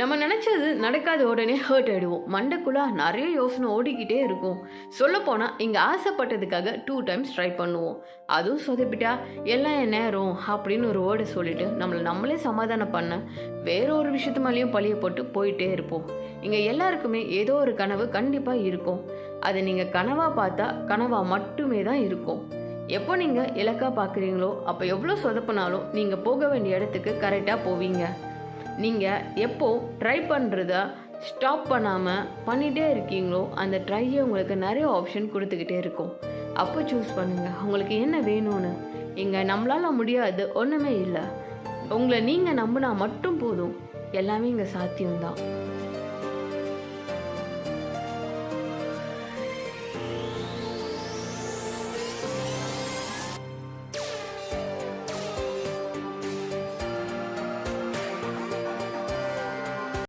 நம்ம நினச்சது நடக்காத உடனே ஹர்ட் ஆகிடுவோம். மண்டைக்குள்ளே நிறைய யோசனை ஓடிக்கிட்டே இருக்கும். சொல்லப்போனால் இங்கே ஆசைப்பட்டதுக்காக 2 டைம்ஸ் ட்ரை பண்ணுவோம். அதுவும் சொதப்பிட்டா எல்லாம் என் நேரம் அப்படின்னு ஒரு வேர்டை சொல்லிவிட்டு நம்மளே சமாதானம் பண்ண வேற ஒரு விஷயத்து மேலேயும் பழிய போட்டு போயிட்டே இருப்போம். இங்கே எல்லாருக்குமே ஏதோ ஒரு கனவு கண்டிப்பாக இருக்கும். அதை நீங்கள் கனவாக பார்த்தா கனவாக மட்டுமே தான் இருக்கும். எப்போ நீங்கள் இலக்காக பார்க்குறீங்களோ அப்போ எவ்வளோ சொதப்பினாலும் நீங்கள் போக வேண்டிய இடத்துக்கு கரெக்டாக போவீங்க. நீங்கள் எப்போ ட்ரை பண்ணுறத ஸ்டாப் பண்ணாமல் பண்ணிகிட்டே இருக்கீங்களோ அந்த ட்ரையை உங்களுக்கு நிறைய ஆப்ஷன் கொடுத்துக்கிட்டே இருக்கும். அப்போ சூஸ் பண்ணுங்கள் உங்களுக்கு என்ன வேணும்னு. இங்கே நம்மளால் முடியாது ஒன்றுமே இல்லை. உங்களை நீங்கள் நம்பினா மட்டும் போதும். எல்லாமே இங்கே சாத்தியம்தான்.